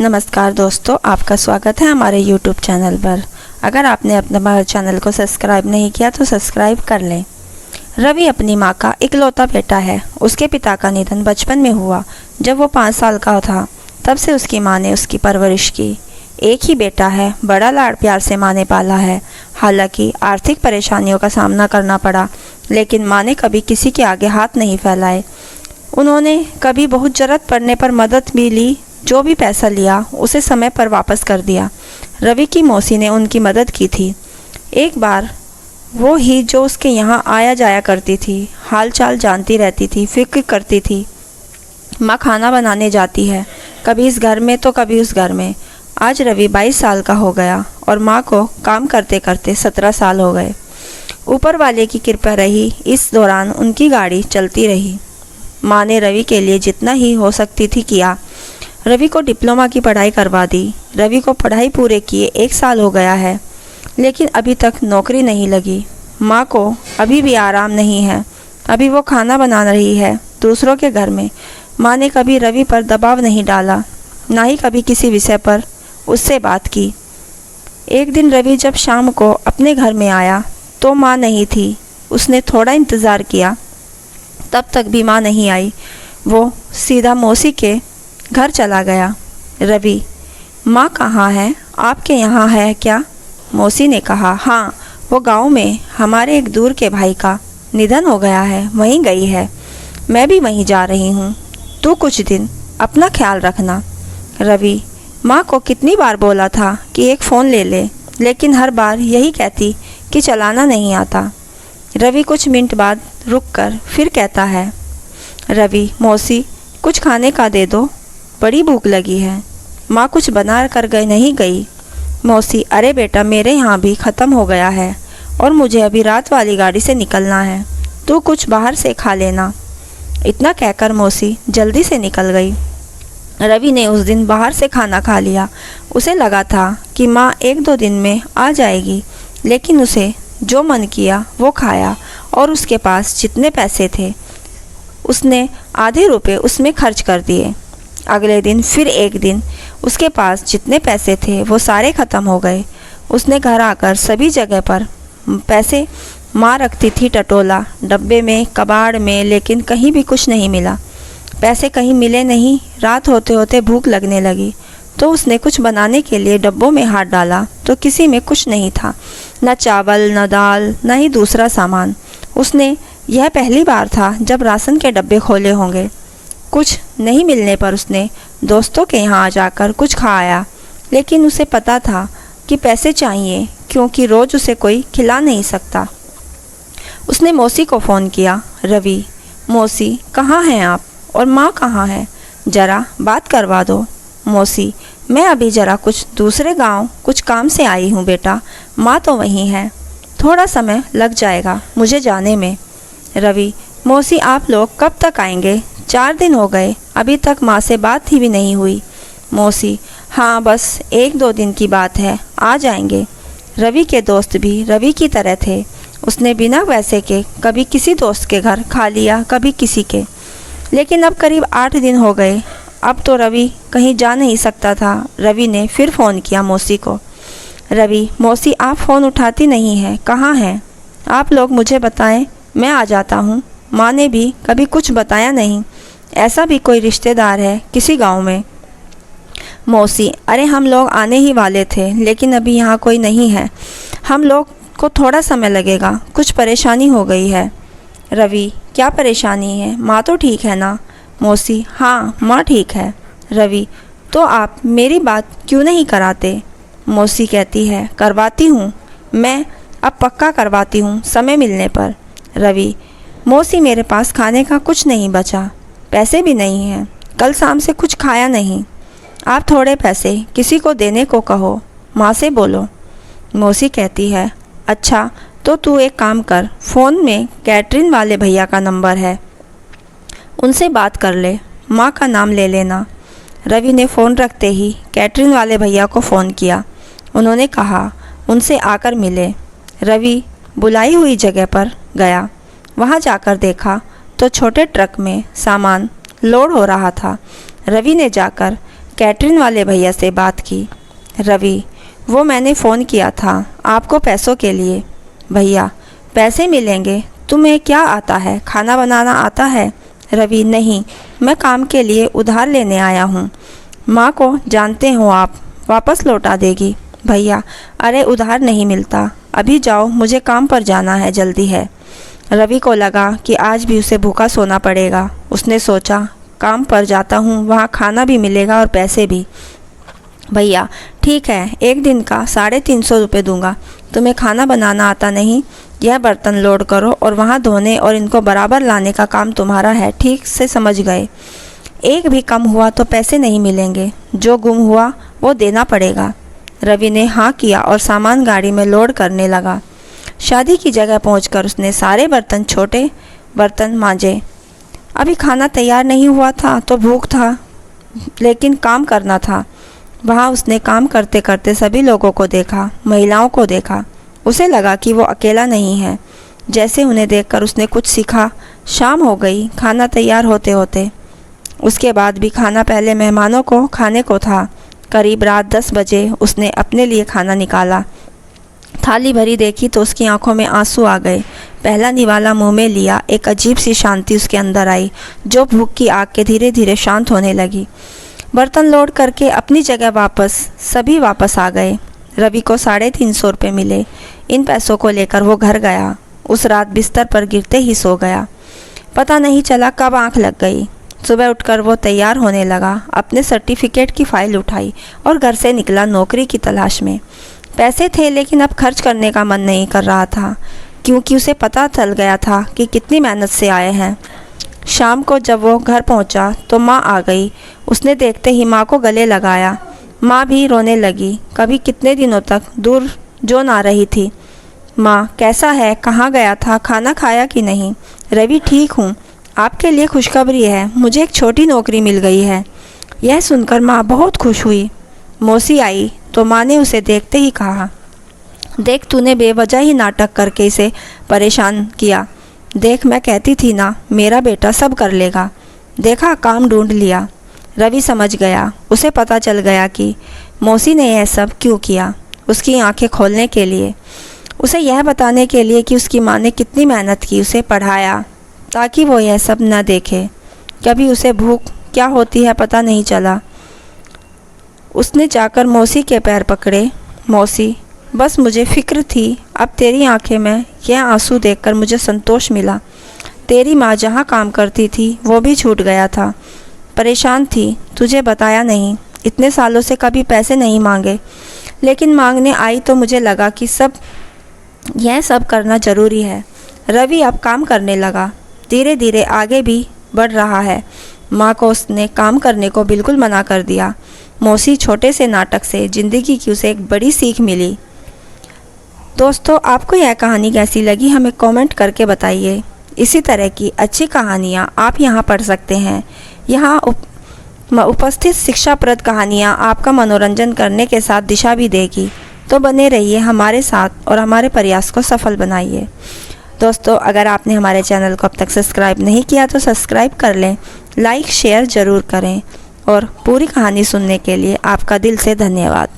नमस्कार दोस्तों, आपका स्वागत है हमारे YouTube चैनल पर। अगर आपने अपने हमारे चैनल को सब्सक्राइब नहीं किया तो सब्सक्राइब कर लें। रवि अपनी माँ का इकलौता बेटा है। उसके पिता का निधन बचपन में हुआ। जब वो 5 साल का था तब से उसकी माँ ने उसकी परवरिश की। एक ही बेटा है, बड़ा लाड़ प्यार से माँ ने पाला है। हालांकि आर्थिक परेशानियों का सामना करना पड़ा, लेकिन माँ ने कभी किसी के आगे हाथ नहीं फैलाए। उन्होंने कभी बहुत ज़रूरत पड़ने पर मदद भी ली। जो भी पैसा लिया उसे समय पर वापस कर दिया। रवि की मौसी ने उनकी मदद की थी। एक बार वो ही जो उसके यहाँ आया जाया करती थी, हाल चाल जानती रहती थी, फिक्र करती थी। माँ खाना बनाने जाती है, कभी इस घर में तो कभी उस घर में। आज रवि 22 साल का हो गया और माँ को काम करते करते 17 साल हो गए। ऊपर वाले की कृपा रही। इस दौरान उनकी गाड़ी चलती रही। माँ ने रवि के लिए जितना ही हो सकती थी किया। रवि को डिप्लोमा की पढ़ाई करवा दी। रवि को पढ़ाई पूरे किए 1 साल हो गया है, लेकिन अभी तक नौकरी नहीं लगी। माँ को अभी भी आराम नहीं है। अभी वो खाना बना रही है दूसरों के घर में। माँ ने कभी रवि पर दबाव नहीं डाला, ना ही कभी किसी विषय पर उससे बात की। एक दिन रवि जब शाम को अपने घर में आया तो माँ नहीं थी। उसने थोड़ा इंतज़ार किया, तब तक भी माँ नहीं आई। वो सीधा मौसी के घर चला गया। रवि, माँ कहाँ है? आपके यहाँ है क्या? मौसी ने कहा, हाँ, वो गांव में हमारे एक दूर के भाई का निधन हो गया है, वहीं गई है। मैं भी वहीं जा रही हूँ। तू कुछ दिन अपना ख्याल रखना। रवि, माँ को कितनी बार बोला था कि एक फ़ोन ले ले, लेकिन हर बार यही कहती कि चलाना नहीं आता। रवि कुछ मिनट बाद रुककर फिर कहता है, रवि, मौसी कुछ खाने का दे दो, बड़ी भूख लगी है। माँ कुछ बना कर नहीं गई? मौसी, अरे बेटा, मेरे यहाँ भी ख़त्म हो गया है और मुझे अभी रात वाली गाड़ी से निकलना है। तू कुछ बाहर से खा लेना। इतना कहकर मौसी जल्दी से निकल गई। रवि ने उस दिन बाहर से खाना खा लिया। उसे लगा था कि माँ 1-2 दिन में आ जाएगी, लेकिन उसे जो मन किया वो खाया और उसके पास जितने पैसे थे उसने आधे रुपए उसमें खर्च कर दिए। अगले दिन फिर एक दिन उसके पास जितने पैसे थे वो सारे ख़त्म हो गए। उसने घर आकर सभी जगह पर पैसे माँ रखती थी, टटोला, डब्बे में, कबाड़ में, लेकिन कहीं भी कुछ नहीं मिला। पैसे कहीं मिले नहीं। रात होते होते भूख लगने लगी तो उसने कुछ बनाने के लिए डब्बों में हाथ डाला तो किसी में कुछ नहीं था, न चावल, न दाल, न ही दूसरा सामान। उसने यह पहली बार था जब राशन के डब्बे खोले होंगे। कुछ नहीं मिलने पर उसने दोस्तों के यहाँ जाकर कुछ खाया, लेकिन उसे पता था कि पैसे चाहिए, क्योंकि रोज़ उसे कोई खिला नहीं सकता। उसने मौसी को फ़ोन किया, रवि, मौसी कहाँ हैं आप और माँ कहाँ है? ज़रा बात करवा दो। मौसी, मैं अभी ज़रा कुछ दूसरे गांव कुछ काम से आई हूँ बेटा, माँ तो वहीं है, थोड़ा समय लग जाएगा मुझे जाने में। रवि, मौसी आप लोग कब तक आएंगे? 4 दिन हो गए, अभी तक माँ से बात ही भी नहीं हुई। मौसी, हाँ, बस 1-2 दिन की बात है, आ जाएंगे। रवि के दोस्त भी रवि की तरह थे। उसने बिना पैसे के कभी किसी दोस्त के घर खा लिया, कभी किसी के। लेकिन अब करीब 8 दिन हो गए। अब तो रवि कहीं जा नहीं सकता था। रवि ने फिर फ़ोन किया मौसी को। रवि, मौसी आप फ़ोन उठाती नहीं हैं, कहाँ हैं? आप लोग मुझे बताएं, मैं आ जाता हूँ। माँ ने भी कभी कुछ बताया नहीं। ऐसा भी कोई रिश्तेदार है किसी गांव में? मौसी, अरे हम लोग आने ही वाले थे, लेकिन अभी यहाँ कोई नहीं है। हम लोग को थोड़ा समय लगेगा, कुछ परेशानी हो गई है। रवि, क्या परेशानी है? माँ तो ठीक है ना? मौसी, हाँ, माँ ठीक है। रवि, तो आप मेरी बात क्यों नहीं कराते? मौसी कहती है, करवाती हूँ, मैं अब पक्का करवाती हूँ समय मिलने पर। रवि, मौसी मेरे पास खाने का कुछ नहीं बचा, पैसे भी नहीं हैं, कल शाम से कुछ खाया नहीं। आप थोड़े पैसे किसी को देने को कहो, माँ से बोलो। मौसी कहती है, अच्छा तो तू एक काम कर, फ़ोन में कैटरिंग वाले भैया का नंबर है, उनसे बात कर ले, माँ का नाम ले लेना। रवि ने फ़ोन रखते ही कैटरिंग वाले भैया को फ़ोन किया। उन्होंने कहा उनसे आकर मिले। रवि बुलाई हुई जगह पर गया। वहाँ जाकर देखा तो छोटे ट्रक में सामान लोड हो रहा था। रवि ने जाकर कैटरिंग वाले भैया से बात की। रवि, वो मैंने फ़ोन किया था आपको पैसों के लिए। भैया, पैसे मिलेंगे? तुम्हें क्या आता है, खाना बनाना आता है? रवि, नहीं, मैं काम के लिए उधार लेने आया हूँ। माँ को जानते हो आप, वापस लौटा देगी। भैया, अरे उधार नहीं मिलता, अभी जाओ, मुझे काम पर जाना है, जल्दी है। रवि को लगा कि आज भी उसे भूखा सोना पड़ेगा। उसने सोचा, काम पर जाता हूँ, वहाँ खाना भी मिलेगा और पैसे भी। भैया, ठीक है, एक दिन का 350 रुपये दूंगा। तुम्हें खाना बनाना आता नहीं? यह बर्तन लोड करो और वहाँ धोने और इनको बराबर लाने का काम तुम्हारा है, ठीक से समझ गए? एक भी कम हुआ तो पैसे नहीं मिलेंगे, जो गुम हुआ वो देना पड़ेगा। रवि ने हाँ किया और सामान गाड़ी में लोड करने लगा। शादी की जगह पहुंचकर उसने सारे बर्तन, छोटे बर्तन मांजे। अभी खाना तैयार नहीं हुआ था तो भूख था, लेकिन काम करना था। वहाँ उसने काम करते करते सभी लोगों को देखा, महिलाओं को देखा। उसे लगा कि वो अकेला नहीं है। जैसे उन्हें देखकर उसने कुछ सीखा। शाम हो गई खाना तैयार होते होते। उसके बाद भी खाना पहले मेहमानों को खाने को था। करीब रात 10 बजे उसने अपने लिए खाना निकाला। थाली भरी देखी तो उसकी आंखों में आंसू आ गए। पहला निवाला मुंह में लिया, एक अजीब सी शांति उसके अंदर आई, जो भूख की आग के धीरे धीरे शांत होने लगी। बर्तन लोड करके अपनी जगह सभी वापस आ गए। रवि को 350 रुपये मिले। इन पैसों को लेकर वो घर गया। उस रात बिस्तर पर गिरते ही सो गया। पता नहीं चला कब आंख लग गई। सुबह उठकर वो तैयार होने लगा। अपने सर्टिफिकेट की फाइल उठाई और घर से निकला नौकरी की तलाश में। पैसे थे, लेकिन अब खर्च करने का मन नहीं कर रहा था, क्योंकि उसे पता चल गया था कि कितनी मेहनत से आए हैं। शाम को जब वो घर पहुंचा तो माँ आ गई। उसने देखते ही माँ को गले लगाया। माँ भी रोने लगी। कभी कितने दिनों तक दूर जो ना रही थी। माँ, कैसा है, कहाँ गया था, खाना खाया कि नहीं? रवि, ठीक हूँ, आपके लिए खुशखबरी है, मुझे एक छोटी नौकरी मिल गई है। यह सुनकर माँ बहुत खुश हुई। मौसी आई तो माँ ने उसे देखते ही कहा, देख, तूने बेवजह ही नाटक करके इसे परेशान किया। देख, मैं कहती थी ना, मेरा बेटा सब कर लेगा। देखा, काम ढूंढ लिया। रवि समझ गया। उसे पता चल गया कि मौसी ने यह सब क्यों किया। उसकी आंखें खोलने के लिए, उसे यह बताने के लिए कि उसकी माँ ने कितनी मेहनत की, उसे पढ़ाया, ताकि वो यह सब न देखे। कभी उसे भूख क्या होती है पता नहीं चला। उसने जाकर मौसी के पैर पकड़े। मौसी, बस मुझे फिक्र थी, अब तेरी आंखें में यह आंसू देखकर मुझे संतोष मिला। तेरी माँ जहाँ काम करती थी वो भी छूट गया था। परेशान थी, तुझे बताया नहीं। इतने सालों से कभी पैसे नहीं मांगे, लेकिन मांगने आई तो मुझे लगा कि यह सब करना ज़रूरी है। रवि अब काम करने लगा, धीरे धीरे आगे भी बढ़ रहा है। माँ को उसने काम करने को बिल्कुल मना कर दिया। मौसी छोटे से नाटक से ज़िंदगी की उसे एक बड़ी सीख मिली। दोस्तों, आपको यह कहानी कैसी लगी हमें कमेंट करके बताइए। इसी तरह की अच्छी कहानियाँ आप यहाँ पढ़ सकते हैं। यहाँ उपस्थित शिक्षाप्रद कहानियाँ आपका मनोरंजन करने के साथ दिशा भी देगी। तो बने रहिए हमारे साथ और हमारे प्रयास को सफल बनाइए। दोस्तों, अगर आपने हमारे चैनल को अब तक सब्सक्राइब नहीं किया तो सब्सक्राइब कर लें, लाइक शेयर ज़रूर करें और पूरी कहानी सुनने के लिए आपका दिल से धन्यवाद।